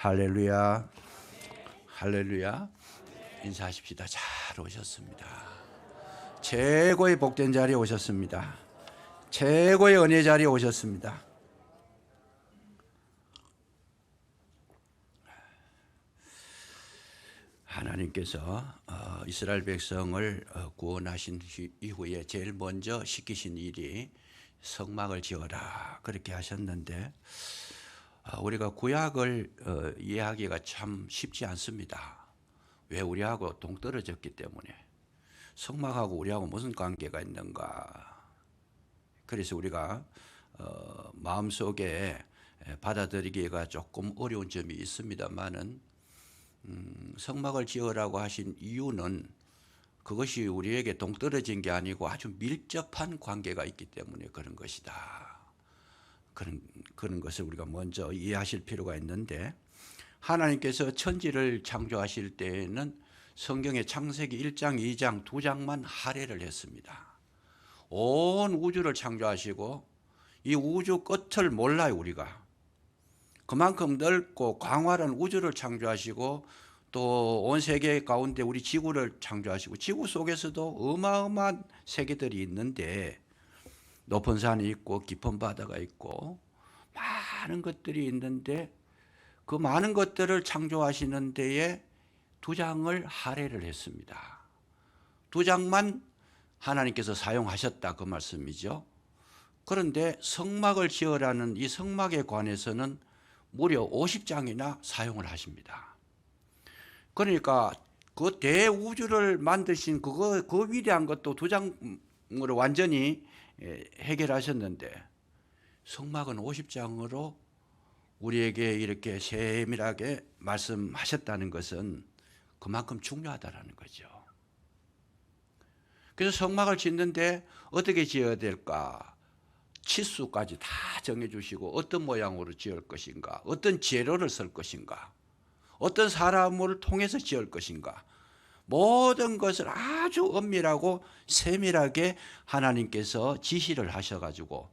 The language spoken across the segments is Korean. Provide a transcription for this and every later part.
할렐루야, 할렐루야. 인사하십시다. 잘 오셨습니다. 최고의 복된 자리에 오셨습니다. 최고의 은혜 자리에 오셨습니다. 하나님께서 이스라엘 백성을 구원하신 이후에 제일 먼저 시키신 일이 성막을 지어라 그렇게 하셨는데, 우리가 구약을 이해하기가 참 쉽지 않습니다. 왜? 우리하고 동떨어졌기 때문에. 성막하고 우리하고 무슨 관계가 있는가. 그래서 우리가 마음속에 받아들이기가 조금 어려운 점이 있습니다만은, 성막을 지으라고 하신 이유는 그것이 우리에게 동떨어진 게 아니고 아주 밀접한 관계가 있기 때문에 그런 것이다. 그런 것을 우리가 먼저 이해하실 필요가 있는데, 하나님께서 천지를 창조하실 때에는 성경의 창세기 1장, 2장, 2장만 할애를 했습니다. 온 우주를 창조하시고 이 우주 끝을 몰라요, 우리가. 그만큼 넓고 광활한 우주를 창조하시고 또 온 세계 가운데 우리 지구를 창조하시고, 지구 속에서도 어마어마한 세계들이 있는데, 높은 산이 있고 깊은 바다가 있고 많은 것들이 있는데, 그 많은 것들을 창조하시는 데에 2장을 할애를 했습니다. 2장만 하나님께서 사용하셨다 그 말씀이죠. 그런데 성막을 지으라는 이 성막에 관해서는 무려 50장이나 사용을 하십니다. 그러니까 그 대우주를 만드신 그 위대한 것도 2장으로 완전히 해결하셨는데, 성막은 50장으로 우리에게 이렇게 세밀하게 말씀하셨다는 것은 그만큼 중요하다는 거죠. 그래서 성막을 짓는데 어떻게 지어야 될까? 치수까지 다 정해주시고, 어떤 모양으로 지을 것인가, 어떤 재료를 쓸 것인가, 어떤 사람을 통해서 지을 것인가, 모든 것을 아주 엄밀하고 세밀하게 하나님께서 지시를 하셔가지고,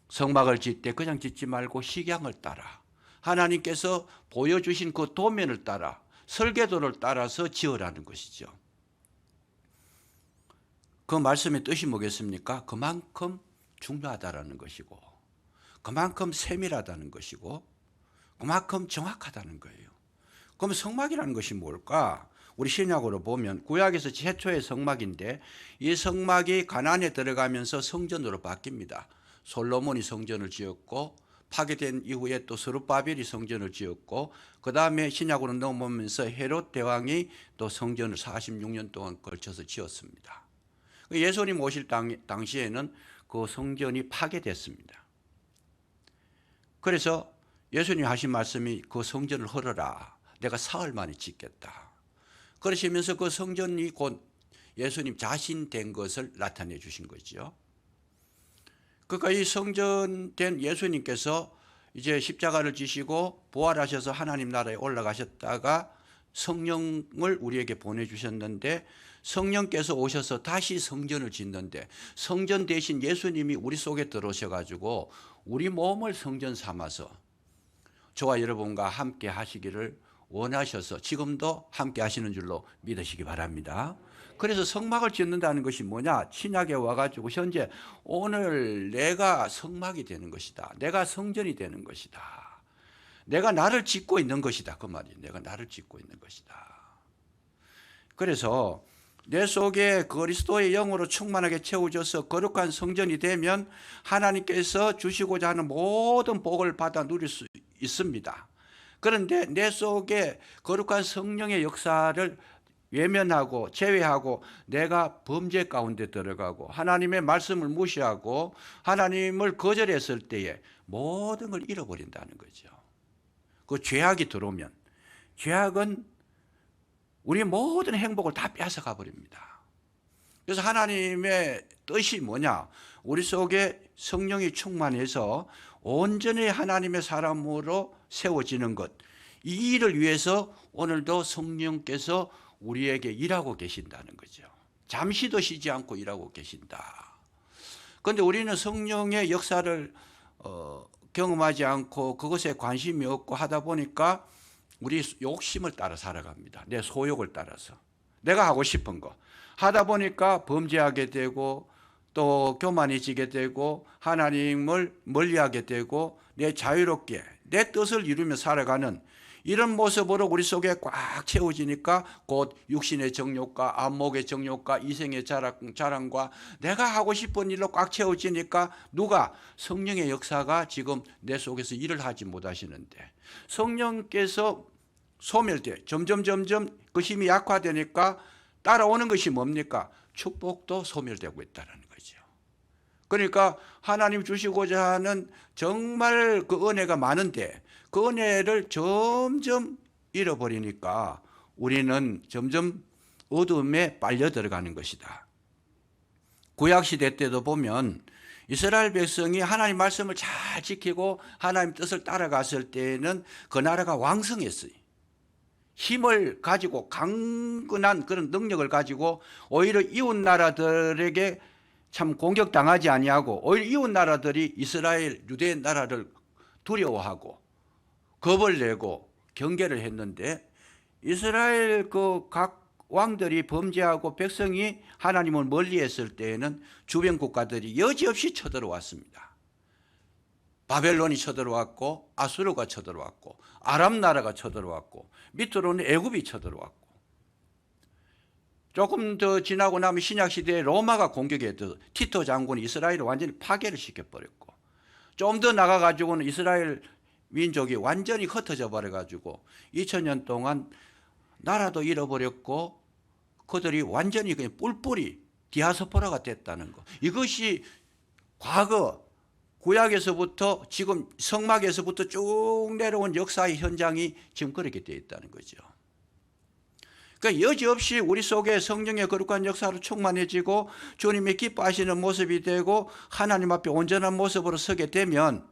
성막을 짓 때 그냥 짓지 말고 식양을 따라, 하나님께서 보여주신 그 도면을 따라, 설계도를 따라서 지으라는 것이죠. 그 말씀의 뜻이 뭐겠습니까? 그만큼 중요하다는 것이고, 그만큼 세밀하다는 것이고, 그만큼 정확하다는 거예요. 그럼 성막이라는 것이 뭘까? 우리 신약으로 보면 구약에서 최초의 성막인데, 이 성막이 가나안에 들어가면서 성전으로 바뀝니다. 솔로몬이 성전을 지었고, 파괴된 이후에 또 스룹바벨이 성전을 지었고, 그 다음에 신약으로 넘어오면서 헤롯 대왕이 또 성전을 46년 동안 걸쳐서 지었습니다. 예수님 오실 당시에는 그 성전이 파괴됐습니다. 그래서 예수님 하신 말씀이 그 성전을 헐어라, 내가 사흘 만에 짓겠다. 그러시면서 그 성전이 곧 예수님 자신 된 것을 나타내 주신 거죠. 그러니까 이 성전 된 예수님께서 이제 십자가를 지시고 부활하셔서 하나님 나라에 올라가셨다가 성령을 우리에게 보내주셨는데, 성령께서 오셔서 다시 성전을 짓는데, 성전 대신 예수님이 우리 속에 들어오셔가지고 우리 몸을 성전 삼아서 저와 여러분과 함께 하시기를 원하셔서 지금도 함께 하시는 줄로 믿으시기 바랍니다. 그래서 성막을 짓는다는 것이 뭐냐? 신약에 와가지고 현재 오늘 내가 성막이 되는 것이다, 내가 성전이 되는 것이다, 내가 나를 짓고 있는 것이다, 그 말이에요. 내가 나를 짓고 있는 것이다. 그래서 내 속에 그리스도의 영으로 충만하게 채워져서 거룩한 성전이 되면 하나님께서 주시고자 하는 모든 복을 받아 누릴 수 있습니다. 그런데 내 속에 거룩한 성령의 역사를 외면하고 제외하고 내가 범죄 가운데 들어가고 하나님의 말씀을 무시하고 하나님을 거절했을 때에 모든 걸 잃어버린다는 거죠. 그 죄악이 들어오면, 죄악은 우리의 모든 행복을 다 뺏어가 버립니다. 그래서 하나님의 뜻이 뭐냐? 우리 속에 성령이 충만해서 온전히 하나님의 사람으로 세워지는 것, 이 일을 위해서 오늘도 성령께서 우리에게 일하고 계신다는 거죠. 잠시도 쉬지 않고 일하고 계신다. 그런데 우리는 성령의 역사를 경험하지 않고 그것에 관심이 없고 하다 보니까 우리 욕심을 따라 살아갑니다. 내 소욕을 따라서. 내가 하고 싶은 거. 하다 보니까 범죄하게 되고 또 교만해지게 되고 하나님을 멀리하게 되고 내 자유롭게 내 뜻을 이루며 살아가는 이런 모습으로 우리 속에 꽉 채워지니까 곧 육신의 정욕과 안목의 정욕과 이생의 자랑과 내가 하고 싶은 일로 꽉 채워지니까 누가 성령의 역사가 지금 내 속에서 일을 하지 못하시는데 성령께서 소멸돼 점점 그 힘이 약화되니까 따라오는 것이 뭡니까? 축복도 소멸되고 있다는 거죠. 그러니까 하나님 주시고자 하는 정말 그 은혜가 많은데 그 은혜를 점점 잃어버리니까 우리는 점점 어둠에 빨려 들어가는 것이다. 구약시대 때도 보면 이스라엘 백성이 하나님 말씀을 잘 지키고 하나님 뜻을 따라갔을 때에는 그 나라가 왕성했어요. 힘을 가지고 강건한 그런 능력을 가지고 오히려 이웃 나라들에게 참 공격당하지 아니하고 오히려 이웃 나라들이 이스라엘 유대 나라를 두려워하고 겁을 내고 경계를 했는데 이스라엘 그 각 왕들이 범죄하고 백성이 하나님을 멀리했을 때에는 주변 국가들이 여지없이 쳐들어왔습니다. 바벨론이 쳐들어왔고 아수르가 쳐들어왔고 아람 나라가 쳐들어왔고 밑으로는 애굽이 쳐들어왔고 조금 더 지나고 나면 신약시대에 로마가 공격해서 티토 장군이 이스라엘을 완전히 파괴를 시켜버렸고 좀 더 나가가지고는 이스라엘 민족이 완전히 흩어져 버려가지고 2000년 동안 나라도 잃어버렸고 그들이 완전히 그냥 뿔뿔이 디아스포라가 됐다는 거. 이것이 과거 구약에서부터 지금 성막에서부터 쭉 내려온 역사의 현장이 지금 그렇게 되어 있다는 거죠. 그러니까 여지없이 우리 속에 성령의 거룩한 역사로 충만해지고 주님이 기뻐하시는 모습이 되고 하나님 앞에 온전한 모습으로 서게 되면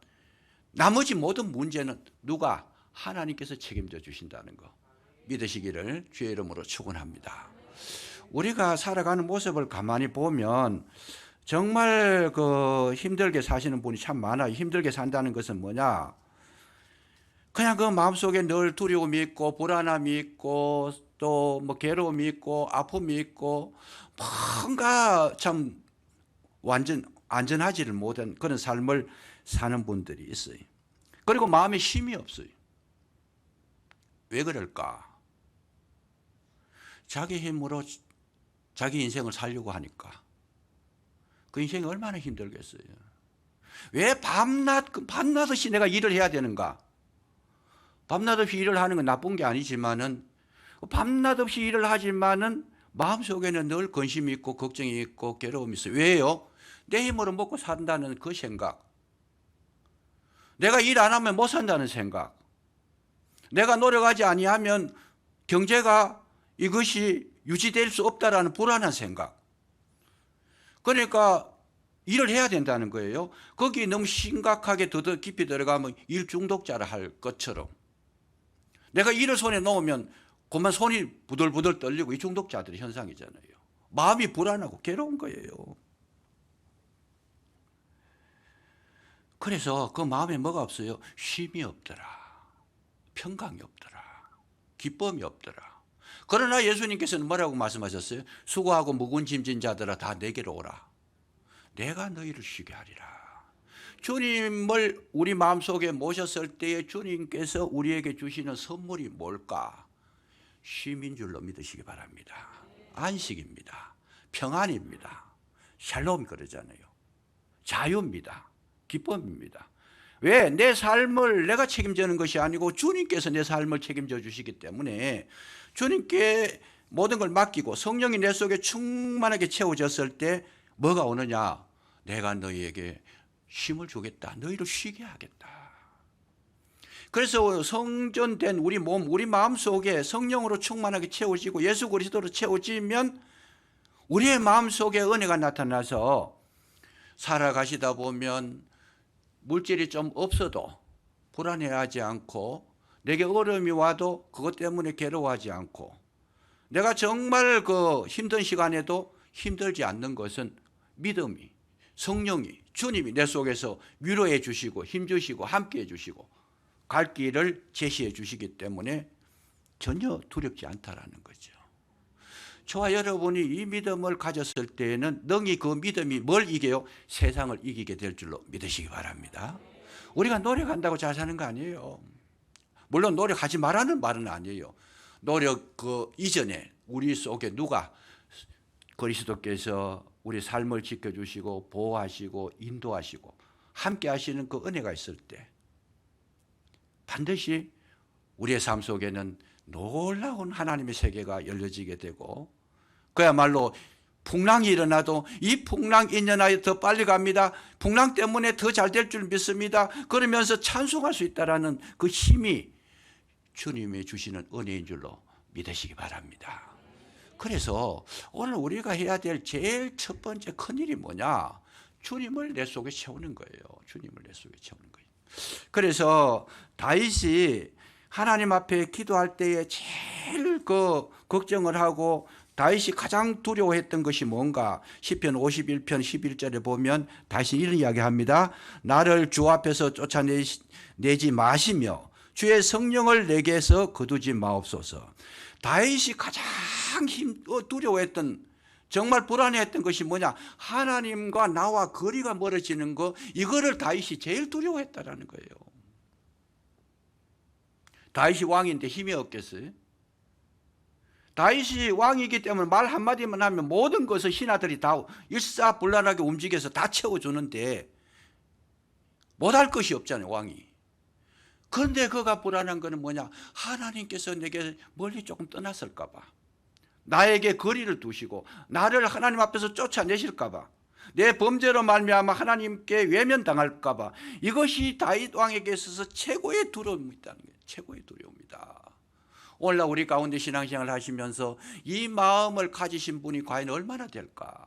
나머지 모든 문제는 누가? 하나님께서 책임져 주신다는 거 믿으시기를 주의 이름으로 축원합니다. 우리가 살아가는 모습을 가만히 보면 정말 그 힘들게 사시는 분이 참 많아요. 힘들게 산다는 것은 뭐냐? 그냥 그 마음속에 늘 두려움이 있고 불안함이 있고 또 뭐 괴로움이 있고 아픔이 있고 뭔가 참 완전 안전하지를 못한 그런 삶을 사는 분들이 있어요. 그리고 마음에 힘이 없어요. 왜 그럴까? 자기 힘으로 자기 인생을 살려고 하니까 그 인생이 얼마나 힘들겠어요. 왜 밤낮없이 내가 일을 해야 되는가? 밤낮없이 일을 하는 건 나쁜 게 아니지만은 밤낮없이 일을 하지만은 마음속에는 늘 근심이 있고 걱정이 있고 괴로움이 있어요. 왜요? 내 힘으로 먹고 산다는 그 생각. 내가 일 안 하면 못 산다는 생각. 내가 노력하지 아니하면 경제가 이것이 유지될 수 없다라는 불안한 생각. 그러니까 일을 해야 된다는 거예요. 거기 너무 심각하게 더 깊이 들어가면 일 중독자를 할 것처럼 내가 일을 손에 놓으면 그만 손이 부들부들 떨리고 이 중독자들의 현상이잖아요. 마음이 불안하고 괴로운 거예요. 그래서 그 마음에 뭐가 없어요? 쉼이 없더라. 평강이 없더라. 기쁨이 없더라. 그러나 예수님께서는 뭐라고 말씀하셨어요? 수고하고 무거운 짐진 자들아 다 내게로 오라. 내가 너희를 쉬게 하리라. 주님을 우리 마음속에 모셨을 때에 주님께서 우리에게 주시는 선물이 뭘까? 쉼인 줄로 믿으시기 바랍니다. 안식입니다. 평안입니다. 샬롬이 그러잖아요. 자유입니다. 기쁨입니다. 왜? 내 삶을 내가 책임지는 것이 아니고 주님께서 내 삶을 책임져 주시기 때문에 주님께 모든 걸 맡기고 성령이 내 속에 충만하게 채워졌을 때 뭐가 오느냐? 내가 너희에게 쉼을 주겠다. 너희를 쉬게 하겠다. 그래서 성전된 우리 몸, 우리 마음 속에 성령으로 충만하게 채워지고 예수 그리스도로 채워지면 우리의 마음 속에 은혜가 나타나서 살아가시다 보면 물질이 좀 없어도 불안해하지 않고 내게 어려움이 와도 그것 때문에 괴로워하지 않고 내가 정말 그 힘든 시간에도 힘들지 않는 것은 믿음이 성령이 주님이 내 속에서 위로해 주시고 힘 주시고 함께 해 주시고 갈 길을 제시해 주시기 때문에 전혀 두렵지 않다라는 거죠. 저와 여러분이 이 믿음을 가졌을 때에는 능히 그 믿음이 뭘 이겨요? 세상을 이기게 될 줄로 믿으시기 바랍니다. 우리가 노력한다고 잘 사는 거 아니에요. 물론 노력하지 말라는 말은 아니에요. 노력 그 이전에 우리 속에 누가 그리스도께서 우리 삶을 지켜주시고 보호하시고 인도하시고 함께 하시는 그 은혜가 있을 때 반드시 우리의 삶 속에는 놀라운 하나님의 세계가 열려지게 되고 그야말로 풍랑이 일어나도 이 풍랑 인연하여 더 빨리 갑니다. 풍랑 때문에 더 잘 될 줄 믿습니다. 그러면서 찬송할 수 있다라는 그 힘이 주님이 주시는 은혜인 줄로 믿으시기 바랍니다. 그래서 오늘 우리가 해야 될 제일 첫 번째 큰일이 뭐냐? 주님을 내 속에 채우는 거예요. 주님을 내 속에 채우는 거예요. 그래서 다윗이 하나님 앞에 기도할 때에 제일 그 걱정을 하고 다윗이 가장 두려워했던 것이 뭔가? 시편 51편 11절에 보면 다윗이 이런 이야기합니다. 나를 주 앞에서 쫓아내지 마시며 주의 성령을 내게서 거두지 마옵소서. 다윗이 가장 두려워했던 정말 불안해했던 것이 뭐냐? 하나님과 나와 거리가 멀어지는 거, 이거를 다윗이 제일 두려워했다라는 거예요. 다윗이 왕인데 힘이 없겠어요? 다윗이 왕이기 때문에 말 한마디만 하면 모든 것을 신하들이 다 일사불란하게 움직여서 다 채워주는데 못할 것이 없잖아요, 왕이. 그런데 그가 불안한 것은 뭐냐? 하나님께서 내게 멀리 조금 떠났을까 봐, 나에게 거리를 두시고 나를 하나님 앞에서 쫓아내실까 봐, 내 범죄로 말미암아 하나님께 외면당할까 봐, 이것이 다윗 왕에게 있어서 최고의 두려움이 있다는 거예요. 최고의 두려움이다. 오늘날 우리 가운데 신앙생활을 하시면서 이 마음을 가지신 분이 과연 얼마나 될까?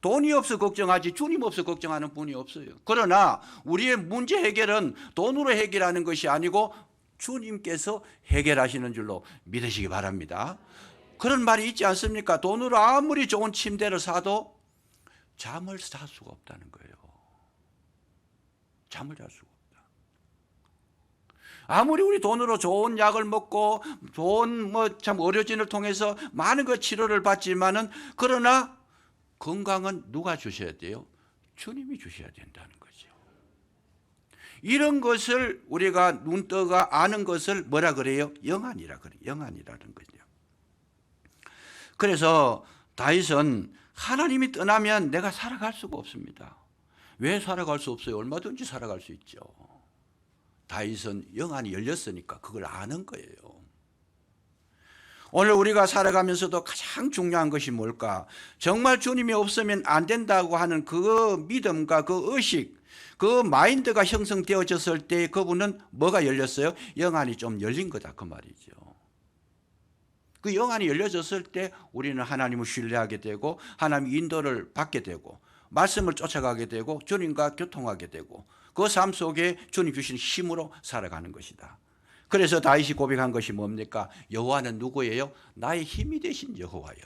돈이 없어 걱정하지 주님 없어 걱정하는 분이 없어요. 그러나 우리의 문제 해결은 돈으로 해결하는 것이 아니고 주님께서 해결하시는 줄로 믿으시기 바랍니다. 그런 말이 있지 않습니까? 돈으로 아무리 좋은 침대를 사도 잠을 잘 수가 없다는 거예요. 잠을 잘 수가 없다. 아무리 우리 돈으로 좋은 약을 먹고 좋은 참 의료진을 통해서 많은 그 치료를 받지만은, 그러나 건강은 누가 주셔야 돼요? 주님이 주셔야 된다는 거죠. 이런 것을 우리가 눈떠가 아는 것을 뭐라 그래요? 영안이라 그래요. 영안이라는 거죠. 그래서 다윗은 하나님이 떠나면 내가 살아갈 수가 없습니다. 왜 살아갈 수 없어요? 얼마든지 살아갈 수 있죠. 다윗은 영안이 열렸으니까 그걸 아는 거예요. 오늘 우리가 살아가면서도 가장 중요한 것이 뭘까? 정말 주님이 없으면 안 된다고 하는 그 믿음과 그 의식, 그 마인드가 형성되어졌을 때 그분은 뭐가 열렸어요? 영안이 좀 열린 거다 그 말이죠. 그 영안이 열려졌을 때 우리는 하나님을 신뢰하게 되고 하나님의 인도를 받게 되고 말씀을 쫓아가게 되고 주님과 교통하게 되고 그 삶 속에 주님 주신 힘으로 살아가는 것이다. 그래서 다윗이 고백한 것이 뭡니까? 여호와는 누구예요? 나의 힘이 되신 여호와여,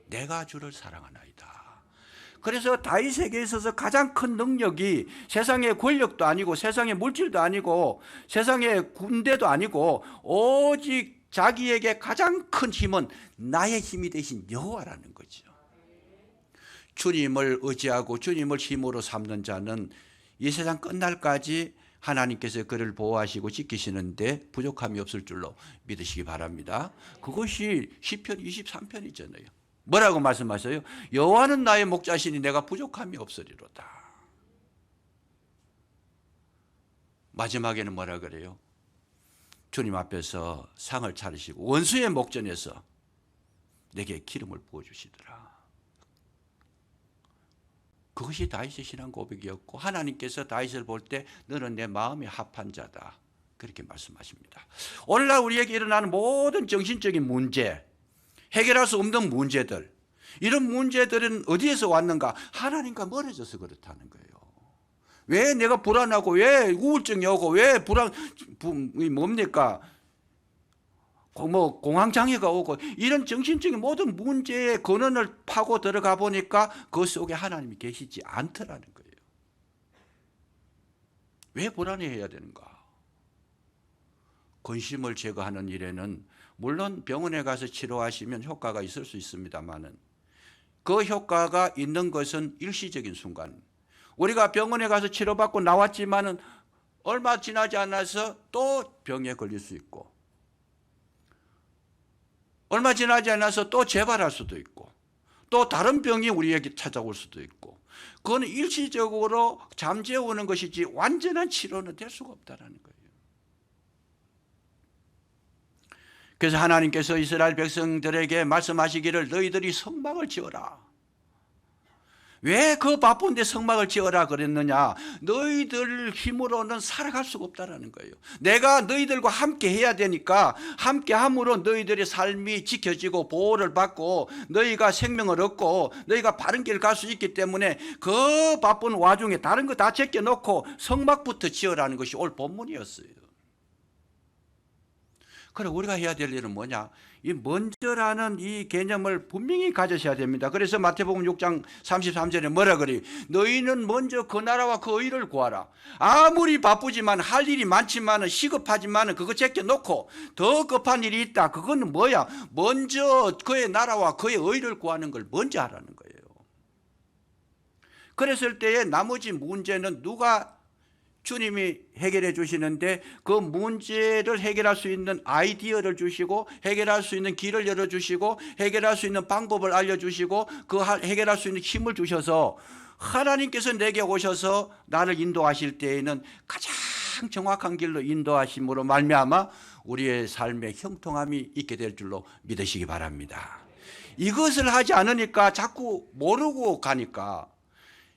내가 주를 사랑하나이다. 그래서 다윗에게 있어서 가장 큰 능력이 세상의 권력도 아니고 세상의 물질도 아니고 세상의 군대도 아니고 오직 자기에게 가장 큰 힘은 나의 힘이 되신 여호와라는 거죠. 주님을 의지하고 주님을 힘으로 삼는 자는 이 세상 끝날까지 하나님께서 그를 보호하시고 지키시는데 부족함이 없을 줄로 믿으시기 바랍니다. 그것이 시편 23편이잖아요. 뭐라고 말씀하세요? 여호와는 나의 목자시니 내가 부족함이 없으리로다. 마지막에는 뭐라 그래요? 주님 앞에서 상을 차리시고 원수의 목전에서 내게 기름을 부어주시더라. 그것이 다윗의 신앙 고백이었고 하나님께서 다윗을 볼 때 너는 내 마음에 합한 자다, 그렇게 말씀하십니다. 오늘날 우리에게 일어나는 모든 정신적인 문제, 해결할 수 없는 문제들, 이런 문제들은 어디에서 왔는가? 하나님과 멀어져서 그렇다는 거예요. 왜 내가 불안하고 왜 우울증이 오고 왜 뭡니까? 뭐 공황장애가 오고 이런 정신적인 모든 문제의 근원을 파고 들어가 보니까 그 속에 하나님이 계시지 않더라는 거예요. 왜 불안해해야 되는가? 근심을 제거하는 일에는 물론 병원에 가서 치료하시면 효과가 있을 수 있습니다만은 그 효과가 있는 것은 일시적인 순간. 우리가 병원에 가서 치료받고 나왔지만은 얼마 지나지 않아서 또 병에 걸릴 수 있고 얼마 지나지 않아서 또 재발할 수도 있고 또 다른 병이 우리에게 찾아올 수도 있고 그건 일시적으로 잠재우는 것이지 완전한 치료는 될 수가 없다는 거예요. 그래서 하나님께서 이스라엘 백성들에게 말씀하시기를 너희들이 성막을 지어라. 왜 그 바쁜데 성막을 지어라 그랬느냐? 너희들 힘으로는 살아갈 수가 없다는 거예요. 내가 너희들과 함께 해야 되니까 함께 함으로 너희들의 삶이 지켜지고 보호를 받고 너희가 생명을 얻고 너희가 바른 길을 갈 수 있기 때문에 그 바쁜 와중에 다른 거 다 제껴놓고 성막부터 지어라는 것이 오늘 본문이었어요. 그래 우리가 해야 될 일은 뭐냐? 이 먼저라는 이 개념을 분명히 가지셔야 됩니다. 그래서 마태복음 6장 33절에 뭐라 그래요? 너희는 먼저 그 나라와 그 의를 구하라. 아무리 바쁘지만 할 일이 많지만 시급하지만 그거 제껴놓고 더 급한 일이 있다. 그건 뭐야? 먼저 그의 나라와 그의 의를 구하는 걸 먼저 하라는 거예요. 그랬을 때에 나머지 문제는 누가 주님이 해결해 주시는데 그 문제를 해결할 수 있는 아이디어를 주시고 해결할 수 있는 길을 열어주시고 해결할 수 있는 방법을 알려주시고 그 해결할 수 있는 힘을 주셔서 하나님께서 내게 오셔서 나를 인도하실 때에는 가장 정확한 길로 인도하심으로 말미암아 우리의 삶에 형통함이 있게 될 줄로 믿으시기 바랍니다. 이것을 하지 않으니까 자꾸 모르고 가니까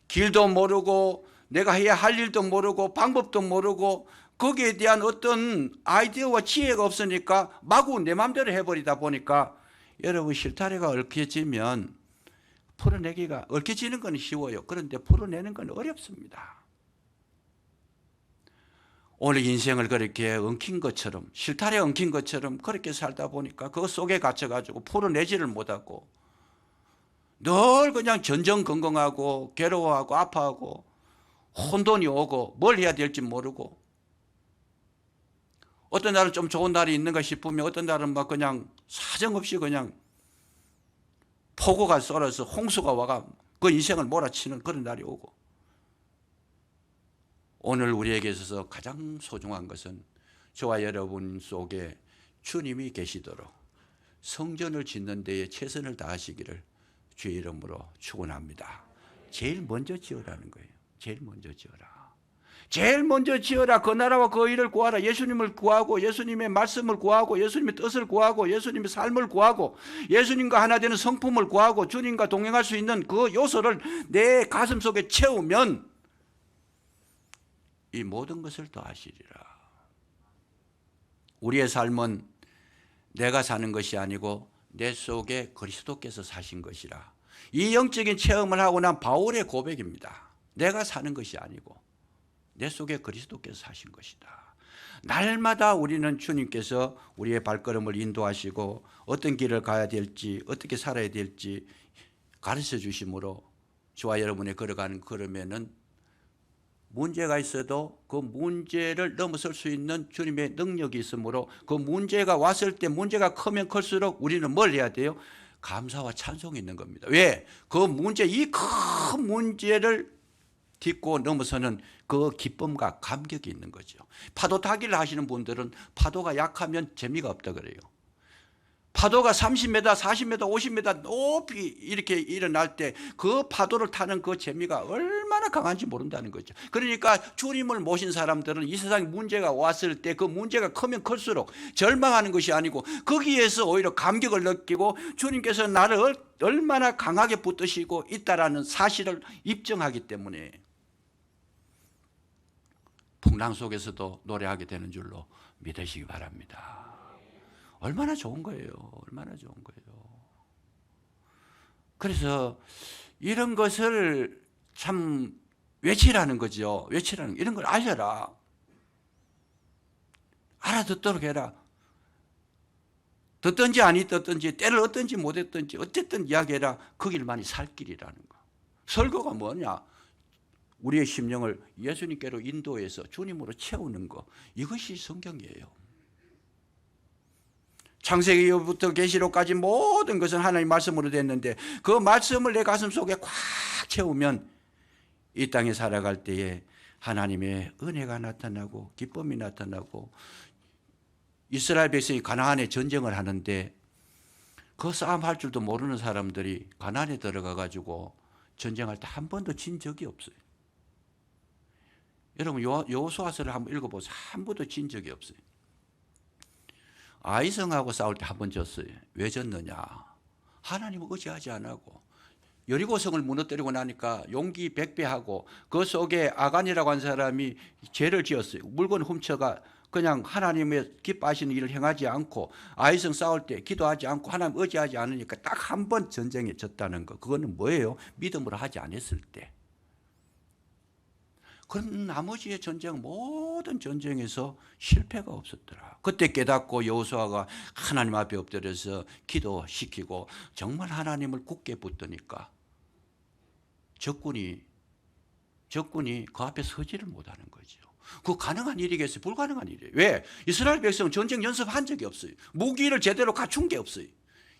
길도 모르고 내가 해야 할 일도 모르고 방법도 모르고 거기에 대한 어떤 아이디어와 지혜가 없으니까 마구 내 마음대로 해버리다 보니까 여러분 실타래가 얽혀지면 풀어내기가 얽혀지는 건 쉬워요. 그런데 풀어내는 건 어렵습니다. 오늘 인생을 그렇게 엉킨 것처럼 실타래 엉킨 것처럼 그렇게 살다 보니까 그 속에 갇혀가지고 풀어내지를 못하고 늘 그냥 전전긍긍하고 괴로워하고 아파하고 혼돈이 오고 뭘 해야 될지 모르고 어떤 날은 좀 좋은 날이 있는가 싶으면 어떤 날은 막 그냥 사정없이 그냥 폭우가 쏟아서 홍수가 와가 그 인생을 몰아치는 그런 날이 오고 오늘 우리에게 있어서 가장 소중한 것은 저와 여러분 속에 주님이 계시도록 성전을 짓는 데에 최선을 다하시기를 주의 이름으로 축원합니다. 제일 먼저 지으라는 거예요. 제일 먼저 지어라. 제일 먼저 지어라. 그 나라와 그 의를 구하라. 예수님을 구하고 예수님의 말씀을 구하고 예수님의 뜻을 구하고 예수님의 삶을 구하고 예수님과 하나 되는 성품을 구하고 주님과 동행할 수 있는 그 요소를 내 가슴 속에 채우면 이 모든 것을 더하시리라. 우리의 삶은 내가 사는 것이 아니고 내 속에 그리스도께서 사신 것이라. 이 영적인 체험을 하고 난 바울의 고백입니다. 내가 사는 것이 아니고 내 속에 그리스도께서 사신 것이다. 날마다 우리는 주님께서 우리의 발걸음을 인도하시고 어떤 길을 가야 될지 어떻게 살아야 될지 가르쳐 주심으로 저와 여러분의 걸어가는 걸음에는 문제가 있어도 그 문제를 넘어설 수 있는 주님의 능력이 있으므로 그 문제가 왔을 때 문제가 크면 클수록 우리는 뭘 해야 돼요? 감사와 찬송이 있는 겁니다. 왜? 그 문제, 이 큰 문제를 딛고 넘어서는 그 기쁨과 감격이 있는 거죠. 파도 타기를 하시는 분들은 파도가 약하면 재미가 없다 그래요. 파도가 30m, 40m, 50m 높이 이렇게 일어날 때 그 파도를 타는 그 재미가 얼마나 강한지 모른다는 거죠. 그러니까 주님을 모신 사람들은 이 세상에 문제가 왔을 때 그 문제가 크면 클수록 절망하는 것이 아니고 거기에서 오히려 감격을 느끼고 주님께서 나를 얼마나 강하게 붙드시고 있다라는 사실을 입증하기 때문에 풍랑 속에서도 노래하게 되는 줄로 믿으시기 바랍니다. 얼마나 좋은 거예요. 얼마나 좋은 거예요. 그래서 이런 것을 참 외치라는 거죠. 외치라는 거. 이런 걸 알려라. 알아듣도록 해라. 듣든지 아니 듣든지 때를 얻든지 못했든지 어쨌든 이야기해라. 그 길만이 살 길이라는 거. 설교가 뭐냐? 우리의 심령을 예수님께로 인도해서 주님으로 채우는 거. 이것이 성경이에요. 창세기부터 계시록까지 모든 것은 하나님 말씀으로 됐는데 그 말씀을 내 가슴 속에 꽉 채우면 이 땅에 살아갈 때에 하나님의 은혜가 나타나고 기쁨이 나타나고 이스라엘 백성이 가나안에 전쟁을 하는데 그 싸움할 줄도 모르는 사람들이 가나안에 들어가 가지고 전쟁할 때 한 번도 진 적이 없어요. 여러분 여호수아서를 한번 읽어보세요. 한 번도 진 적이 없어요. 아이성하고 싸울 때 한 번 졌어요. 왜 졌느냐? 하나님을 의지하지 않고 여리고성을 무너뜨리고 나니까 용기 백배하고 그 속에 아간이라고 하는 사람이 죄를 지었어요. 물건 훔쳐가 그냥 하나님의 기뻐하시는 일을 행하지 않고 아이성 싸울 때 기도하지 않고 하나님 의지하지 않으니까 딱 한 번 전쟁에 졌다는 거. 그거는 뭐예요? 믿음으로 하지 않았을 때. 그럼 나머지의 전쟁 모든 전쟁에서 실패가 없었더라. 그때 깨닫고 여호수아가 하나님 앞에 엎드려서 기도시키고 정말 하나님을 굳게 붙드니까 적군이 그 앞에 서지를 못하는 거죠. 그 가능한 일이겠어요? 불가능한 일이에요. 왜? 이스라엘 백성은 전쟁 연습한 적이 없어요. 무기를 제대로 갖춘 게 없어요.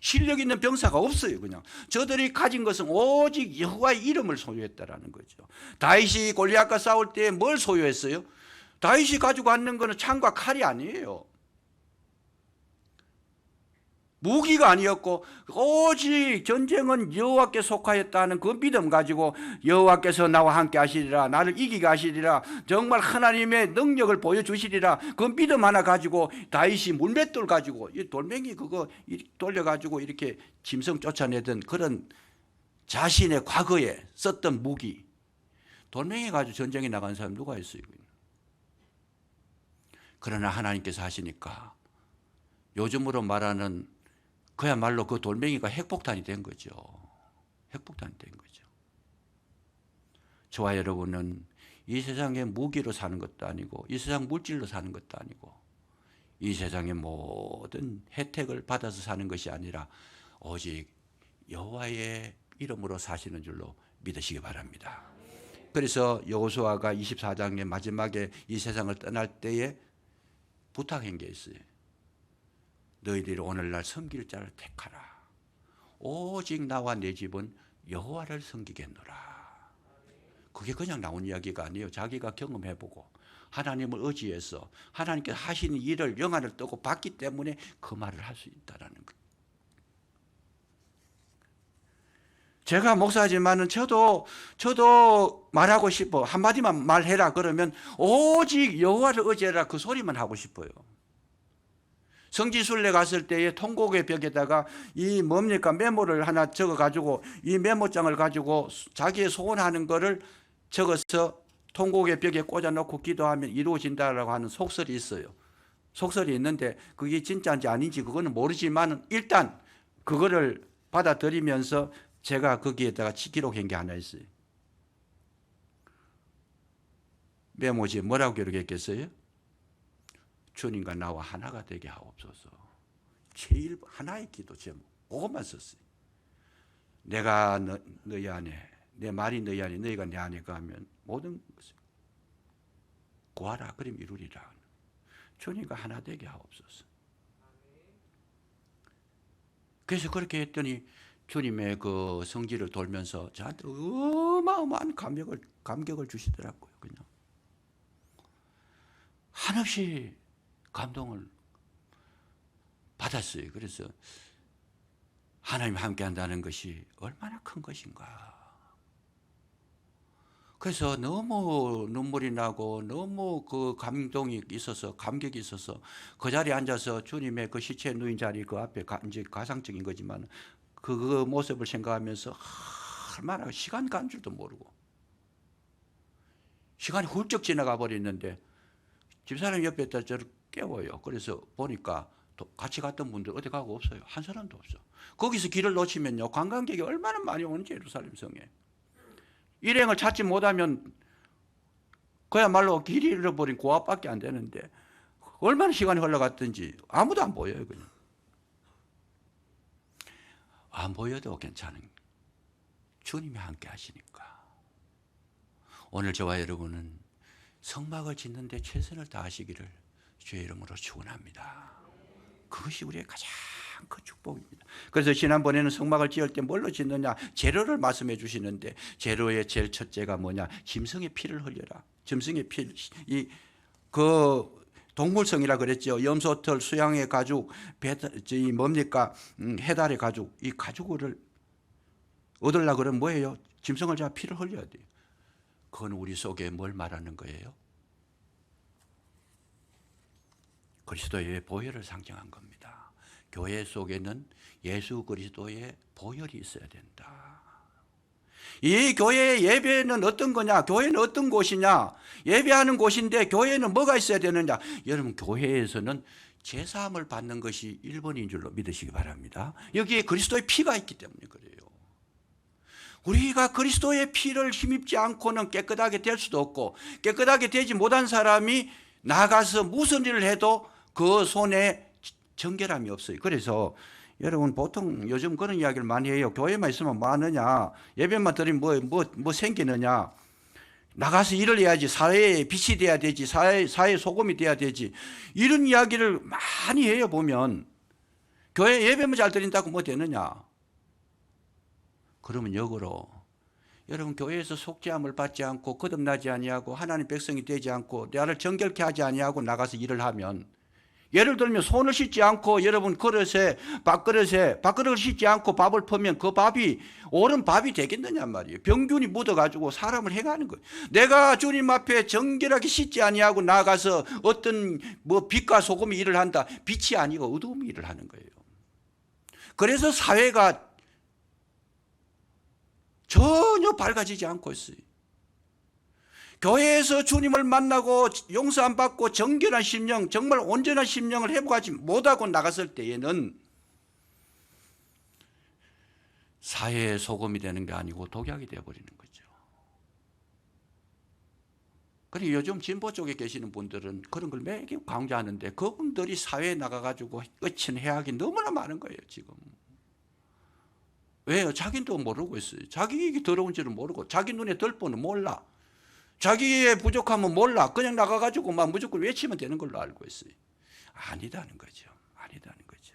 실력 있는 병사가 없어요. 그냥 저들이 가진 것은 오직 여호와의 이름을 소유했다라는 거죠. 다윗이 골리앗과 싸울 때 뭘 소유했어요? 다윗이 가지고 왔는 것은 창과 칼이 아니에요. 무기가 아니었고 오직 전쟁은 여호와께 속하였다는 그 믿음 가지고 여호와께서 나와 함께 하시리라, 나를 이기게 하시리라, 정말 하나님의 능력을 보여주시리라, 그 믿음 하나 가지고 다윗이 물맷돌 가지고 이 돌멩이 그거 돌려가지고 이렇게 짐승 쫓아내던 그런 자신의 과거에 썼던 무기 돌멩이 가지고 전쟁에 나간 사람 누가 있어요? 그러나 하나님께서 하시니까 요즘으로 말하는 그야말로 그 돌멩이가 핵폭탄이 된 거죠. 핵폭탄이 된 거죠. 저와 여러분은 이 세상의 무기로 사는 것도 아니고 이 세상 물질로 사는 것도 아니고 이 세상의 모든 혜택을 받아서 사는 것이 아니라 오직 여호와의 이름으로 사시는 줄로 믿으시기 바랍니다. 그래서 여호수아가 24장의 마지막에 이 세상을 떠날 때에 부탁한 게 있어요. 너희들이 오늘날 섬길 자를 택하라. 오직 나와 내 집은 여호와를 섬기겠노라. 그게 그냥 나온 이야기가 아니에요. 자기가 경험해보고 하나님을 의지해서 하나님께서 하시는 일을 영안을 뜨고 봤기 때문에 그 말을 할 수 있다는 거예요. 제가 목사지만은 저도 말하고 싶어. 한마디만 말해라 그러면 오직 여호와를 의지해라 그 소리만 하고 싶어요. 성지순례 갔을 때에 통곡의 벽에다가 이 뭡니까 메모를 하나 적어가지고 이 메모장을 가지고 자기의 소원하는 거를 적어서 통곡의 벽에 꽂아놓고 기도하면 이루어진다라고 하는 속설이 있어요. 속설이 있는데 그게 진짜인지 아닌지 그거는 모르지만 일단 그거를 받아들이면서 제가 거기에다가 기록한 게 하나 있어요. 메모지에 뭐라고 기록했겠어요? 주님과 나와 하나가 되게 하옵소서. 제일 하나의 기도 제목 그것만 썼어요. 내가 너희 안에 내 말이 너희 안에 너희가 내 안에 가면 모든 것을 구하라 그럼 이루리라. 주님과 하나 되게 하옵소서. 그래서 그렇게 했더니 주님의 그 성지를 돌면서 저한테 어마어마한 감격을 주시더라고요. 그냥 한없이 감동을 받았어요. 그래서 하나님 함께 한다는 것이 얼마나 큰 것인가. 그래서 너무 눈물이 나고 너무 그 감동이 있어서 감격이 있어서 그 자리에 앉아서 주님의 그 시체에 누인 자리 그 앞에 이제 가상적인 거지만 그 모습을 생각하면서 얼마나 시간 간 줄도 모르고 시간이 훌쩍 지나가 버렸는데 집사람 옆에 있다 저를 깨워요. 그래서 보니까 또 같이 갔던 분들 어디 가고 없어요. 한 사람도 없어. 거기서 길을 놓치면요 관광객이 얼마나 많이 오는지 예루살렘 성에. 일행을 찾지 못하면 그야말로 길이 잃어버린 고아밖에 안 되는데 얼마나 시간이 흘러갔든지 아무도 안 보여요. 그냥. 안 보여도 괜찮은 주님이 함께 하시니까. 오늘 저와 여러분은 성막을 짓는데 최선을 다하시기를 주의 이름으로 축원합니다. 그것이 우리의 가장 큰 축복입니다. 그래서 지난번에는 성막을 지을 때 뭘로 짓느냐, 재료를 말씀해 주시는데, 재료의 제일 첫째가 뭐냐, 짐승의 피를 흘려라. 짐승의 피, 동물성이라 그랬죠. 염소, 털, 수양의 가죽, 뭡니까, 해달의 가죽. 이 가죽을 얻으려고 그러면 뭐예요? 짐승을 잡아 피를 흘려야 돼요. 그건 우리 속에 뭘 말하는 거예요? 그리스도의 보혈을 상징한 겁니다. 교회 속에는 예수 그리스도의 보혈이 있어야 된다. 이 교회의 예배는 어떤 거냐? 교회는 어떤 곳이냐? 예배하는 곳인데 교회는 뭐가 있어야 되느냐? 여러분, 교회에서는 제사함을 받는 것이 1번인 줄로 믿으시기 바랍니다. 여기에 그리스도의 피가 있기 때문에 그래요. 우리가 그리스도의 피를 힘입지 않고는 깨끗하게 될 수도 없고, 깨끗하게 되지 못한 사람이 나가서 무슨 일을 해도 그 손에 정결함이 없어요. 그래서 여러분, 보통 요즘 그런 이야기를 많이 해요. 교회만 있으면 뭐 하느냐, 예배만 드리면 뭐 생기느냐, 나가서 일을 해야지, 사회에 빛이 돼야 되지, 사회 소금이 돼야 되지, 이런 이야기를 많이 해요. 보면 교회 예배만 잘 드린다고 뭐 되느냐. 그러면 역으로 여러분, 교회에서 속죄함을 받지 않고 거듭나지 아니하고 하나님 백성이 되지 않고 나를 정결케 하지 아니하고 나가서 일을 하면, 예를 들면 손을 씻지 않고 여러분 밥그릇을 씻지 않고 밥을 퍼면 그 밥이 옳은 밥이 되겠느냐 말이에요. 병균이 묻어가지고 사람을 해가는 거예요. 내가 주님 앞에 정결하게 씻지 아니하고 나가서 어떤 빛과 소금이 일을 한다. 빛이 아니고 어두움이 일을 하는 거예요. 그래서 사회가 전혀 밝아지지 않고 있어요. 교회에서 주님을 만나고 용서 안 받고 정결한 심령, 정말 온전한 심령을 회복하지 못하고 나갔을 때에는 사회의 소금이 되는 게 아니고 독약이 되어버리는 거죠. 그리고 요즘 진보 쪽에 계시는 분들은 그런 걸 매일 강조하는데, 그분들이 사회에 나가가지고 끝인 해악이 너무나 많은 거예요, 지금. 왜요? 자기도 모르고 있어요. 자기 더러운 줄은 모르고, 자기 눈에 들 바는 몰라. 자기의 부족함은 몰라. 그냥 나가가지고 막 무조건 외치면 되는 걸로 알고 있어요. 아니다는 거죠. 아니다는 거죠.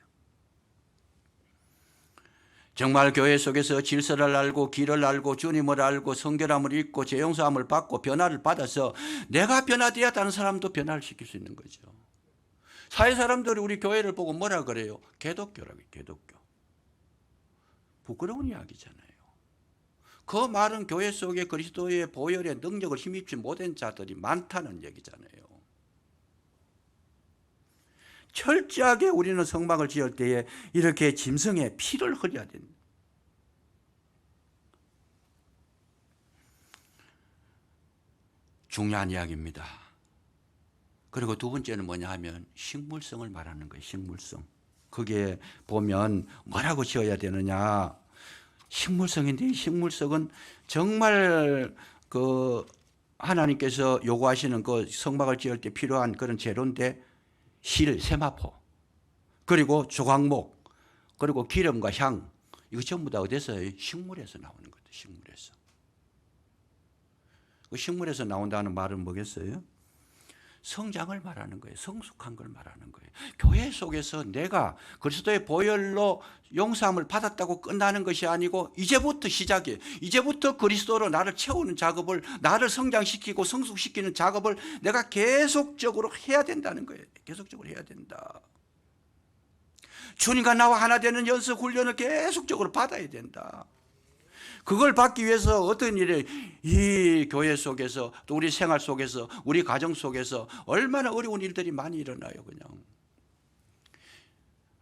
정말 교회 속에서 질서를 알고 길을 알고 주님을 알고 성결함을 읽고 죄용서함을 받고 변화를 받아서 내가 변화되어야 다른 사람도 변화를 시킬 수 있는 거죠. 사회 사람들이 우리 교회를 보고 뭐라 그래요? 개독교라고 해요. 개독교. 부끄러운 이야기잖아요. 그 말은 교회 속에 그리스도의 보혈의 능력을 힘입지 못한 자들이 많다는 얘기잖아요. 철저하게 우리는 성막을 지을 때에 이렇게 짐승의 피를 흘려야 됩니다. 중요한 이야기입니다. 그리고 두 번째는 뭐냐 하면 식물성을 말하는 거예요. 식물성. 그게 보면 뭐라고 지어야 되느냐. 식물성인데, 이 식물성은 정말 하나님께서 요구하시는 그 성막을 지을 때 필요한 그런 재료인데, 실, 세마포, 그리고 조각목, 그리고 기름과 향, 이거 전부 다 어디서? 식물에서 나오는 거죠. 식물에서. 그 식물에서 나온다는 말은 뭐겠어요? 성장을 말하는 거예요. 성숙한 걸 말하는 거예요. 교회 속에서 내가 그리스도의 보혈로 용서함을 받았다고 끝나는 것이 아니고, 이제부터 시작이에요. 이제부터 그리스도로 나를 채우는 작업을, 나를 성장시키고 성숙시키는 작업을 내가 계속적으로 해야 된다는 거예요. 계속적으로 해야 된다. 주님과 나와 하나 되는 연습 훈련을 계속적으로 받아야 된다. 그걸 받기 위해서 어떤 일이, 이 교회 속에서 또 우리 생활 속에서 우리 가정 속에서 얼마나 어려운 일들이 많이 일어나요. 그냥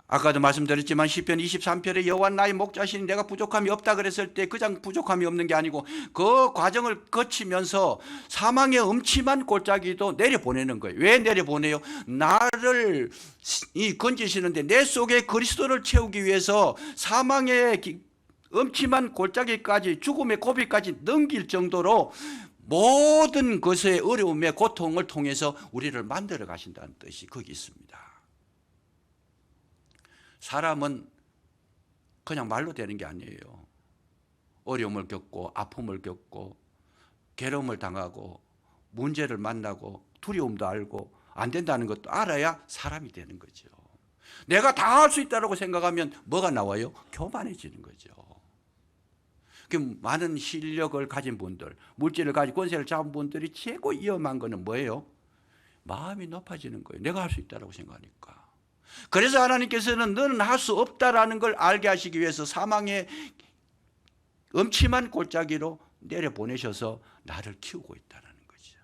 아까도 말씀드렸지만 시편 23편에 여호와 나의 목자시니 내가 부족함이 없다 그랬을 때 그냥 부족함이 없는 게 아니고, 그 과정을 거치면서 사망의 음침한 골짜기도 내려보내는 거예요. 왜 내려보내요? 나를 건지시는데 내 속에 그리스도를 채우기 위해서 사망의 음침한 골짜기까지, 죽음의 고비까지 넘길 정도로 모든 것의 어려움의 고통을 통해서 우리를 만들어 가신다는 뜻이 거기 있습니다. 사람은 그냥 말로 되는 게 아니에요. 어려움을 겪고 아픔을 겪고 괴로움을 당하고 문제를 만나고 두려움도 알고 안 된다는 것도 알아야 사람이 되는 거죠. 내가 다 할 수 있다고 생각하면 뭐가 나와요? 교만해지는 거죠. 그 많은 실력을 가진 분들, 물질을 가지고 권세를 잡은 분들이 최고 위험한 거는 뭐예요? 마음이 높아지는 거예요. 내가 할 수 있다고 생각하니까. 그래서 하나님께서는 너는 할 수 없다라는 걸 알게 하시기 위해서 사망의 엄침한 골짜기로 내려보내셔서 나를 키우고 있다는 거죠.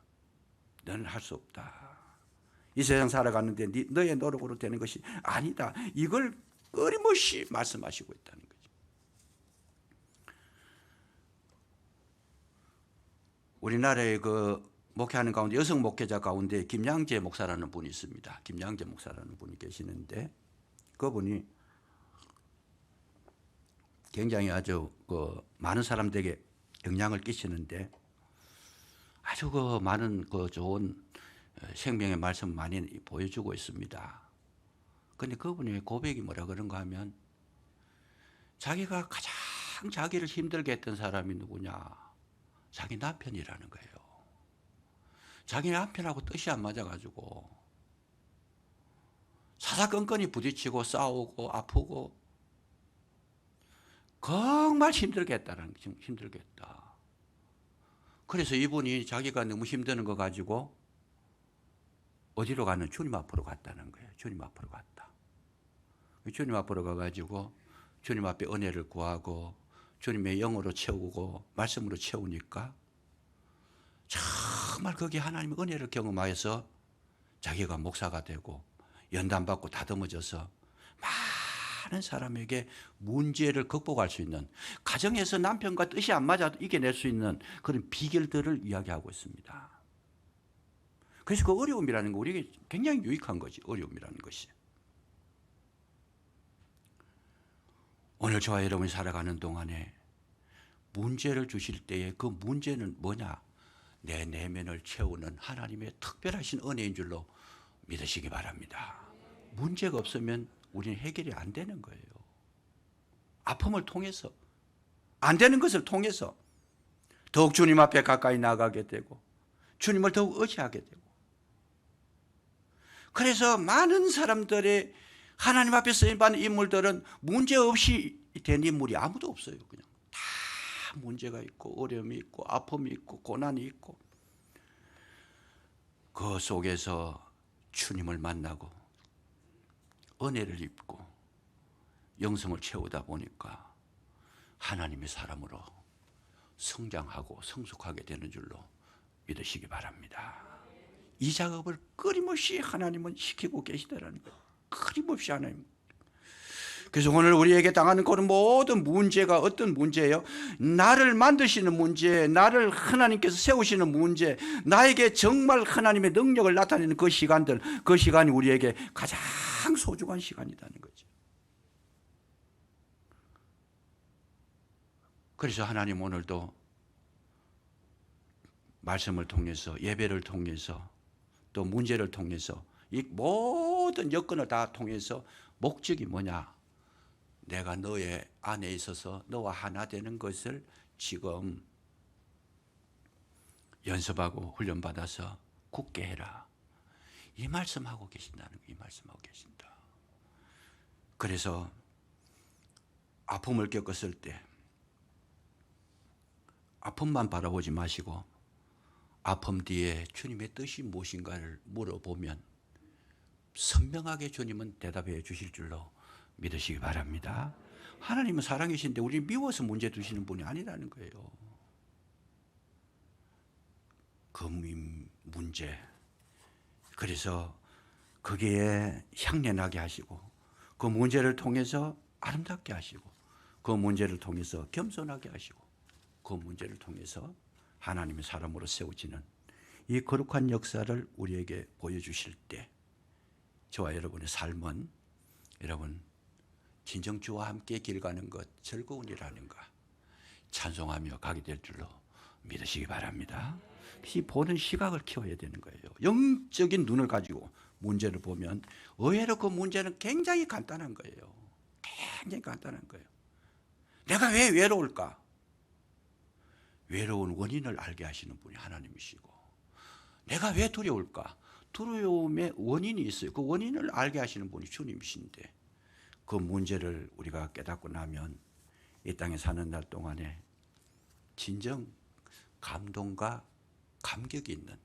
너는 할 수 없다. 이 세상 살아가는데 너의 노력으로 되는 것이 아니다. 이걸 끊임없이 말씀하시고 있다는 거죠. 우리나라의 그 목회하는 가운데 여성 목회자 가운데 김양재 목사라는 분이 있습니다. 김양재 목사라는 분이 계시는데 그분이 굉장히 아주 그 많은 사람들에게 영향을 끼치는데 아주 그 많은 그 좋은 생명의 말씀 많이 보여주고 있습니다. 그런데 그분의 고백이 뭐라 그런가 하면 자기가 가장 자기를 힘들게 했던 사람이 누구냐? 자기 남편이라는 거예요. 자기 남편하고 뜻이 안 맞아가지고 사사건건이 부딪히고 싸우고 아프고 정말 힘들게 했다는 거죠. 힘들게 했다. 그래서 이분이 자기가 너무 힘드는 거 가지고 어디로 가는? 주님 앞으로 갔다는 거예요. 주님 앞으로 갔다. 주님 앞으로 가가지고 주님 앞에 은혜를 구하고 주님의 영으로 채우고 말씀으로 채우니까 정말 거기에 하나님의 은혜를 경험하여서 자기가 목사가 되고 연단받고 다듬어져서 많은 사람에게 문제를 극복할 수 있는, 가정에서 남편과 뜻이 안 맞아도 이겨낼 수 있는 그런 비결들을 이야기하고 있습니다. 그래서 그 어려움이라는 거 우리에게 굉장히 유익한 거지. 어려움이라는 것이. 오늘 저와 여러분이 살아가는 동안에 문제를 주실 때에 그 문제는 뭐냐? 내 내면을 채우는 하나님의 특별하신 은혜인 줄로 믿으시기 바랍니다. 문제가 없으면 우리는 해결이 안 되는 거예요. 아픔을 통해서, 안 되는 것을 통해서 더욱 주님 앞에 가까이 나가게 되고 주님을 더욱 의지하게 되고, 그래서 많은 사람들의 하나님 앞에 쓰임받는 인물들은 문제 없이 된 인물이 아무도 없어요. 그냥 다 문제가 있고 어려움이 있고 아픔이 있고 고난이 있고, 그 속에서 주님을 만나고 은혜를 입고 영성을 채우다 보니까 하나님의 사람으로 성장하고 성숙하게 되는 줄로 믿으시기 바랍니다. 이 작업을 끊임없이 하나님은 시키고 계시다라는 거예요. 끊임없이 하나님. 그래서 오늘 우리에게 당하는 그런 모든 문제가 어떤 문제예요? 나를 만드시는 문제, 나를 하나님께서 세우시는 문제, 나에게 정말 하나님의 능력을 나타내는 그 시간들, 그 시간이 우리에게 가장 소중한 시간이라는 거죠. 그래서 하나님 오늘도 말씀을 통해서, 예배를 통해서, 또 문제를 통해서, 이 모든 여건을 다 통해서 목적이 뭐냐? 내가 너의 안에 있어서 너와 하나 되는 것을 지금 연습하고 훈련받아서 굳게 해라. 이 말씀하고 계신다는 거예요. 이 말씀하고 계신다. 그래서 아픔을 겪었을 때 아픔만 바라보지 마시고 아픔 뒤에 주님의 뜻이 무엇인가를 물어보면 선명하게 주님은 대답해 주실 줄로 믿으시기 바랍니다. 하나님은 사랑이신데 우리 미워서 문제 두시는 분이 아니라는 거예요. 그 문제, 그래서 거기에 향연하게 하시고 그 문제를 통해서 아름답게 하시고 그 문제를 통해서 겸손하게 하시고 그 문제를 통해서 하나님의 사람으로 세워지는 이 거룩한 역사를 우리에게 보여주실 때 저와 여러분의 삶은 여러분 진정 주와 함께 길 가는 것 즐거운이라는가 찬송하며 가게 될 줄로 믿으시기 바랍니다. 이 보는 시각을 키워야 되는 거예요. 영적인 눈을 가지고 문제를 보면 의외로 그 문제는 굉장히 간단한 거예요. 굉장히 간단한 거예요. 내가 왜 외로울까? 외로운 원인을 알게 하시는 분이 하나님이시고, 내가 왜 두려울까? 두려움의 원인이 있어요. 그 원인을 알게 하시는 분이 주님이신데, 그 문제를 우리가 깨닫고 나면 이 땅에 사는 날 동안에 진정 감동과 감격이 있는,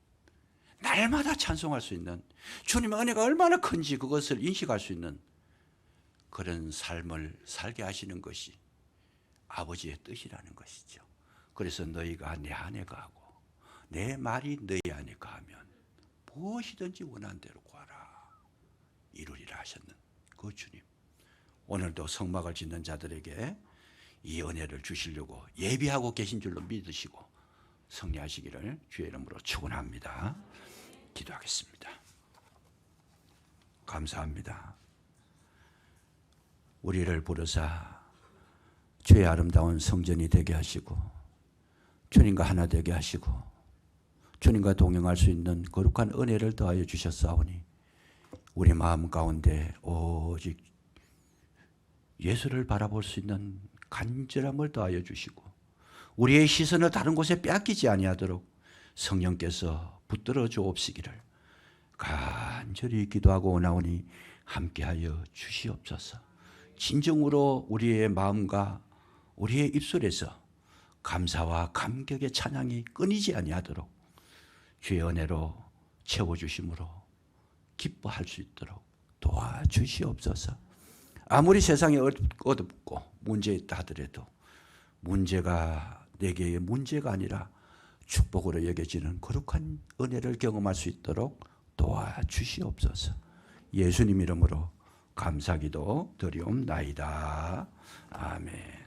날마다 찬송할 수 있는, 주님의 은혜가 얼마나 큰지 그것을 인식할 수 있는 그런 삶을 살게 하시는 것이 아버지의 뜻이라는 것이죠. 그래서 너희가 내 안에 가고 내 말이 너희 안에 가면 무엇이든지 원하는 대로 구하라 이루리라 하셨는 그 주님, 오늘도 성막을 짓는 자들에게 이 은혜를 주시려고 예비하고 계신 줄로 믿으시고 승리하시기를 주의 이름으로 축원합니다. 기도하겠습니다. 감사합니다. 우리를 부르사 주의 아름다운 성전이 되게 하시고 주님과 하나 되게 하시고 주님과 동행할 수 있는 거룩한 은혜를 더하여 주셨사오니 우리 마음 가운데 오직 예수를 바라볼 수 있는 간절함을 더하여 주시고 우리의 시선을 다른 곳에 빼앗기지 아니하도록 성령께서 붙들어 주옵시기를 간절히 기도하고 원하오니 함께하여 주시옵소서. 진정으로 우리의 마음과 우리의 입술에서 감사와 감격의 찬양이 끊이지 아니하도록 주의 은혜로 채워주심으로 기뻐할 수 있도록 도와주시옵소서. 아무리 세상에 어둡고 문제 있다 하더라도 문제가 내게의 문제가 아니라 축복으로 여겨지는 거룩한 은혜를 경험할 수 있도록 도와주시옵소서. 예수님 이름으로 감사기도 드리옵나이다. 아멘.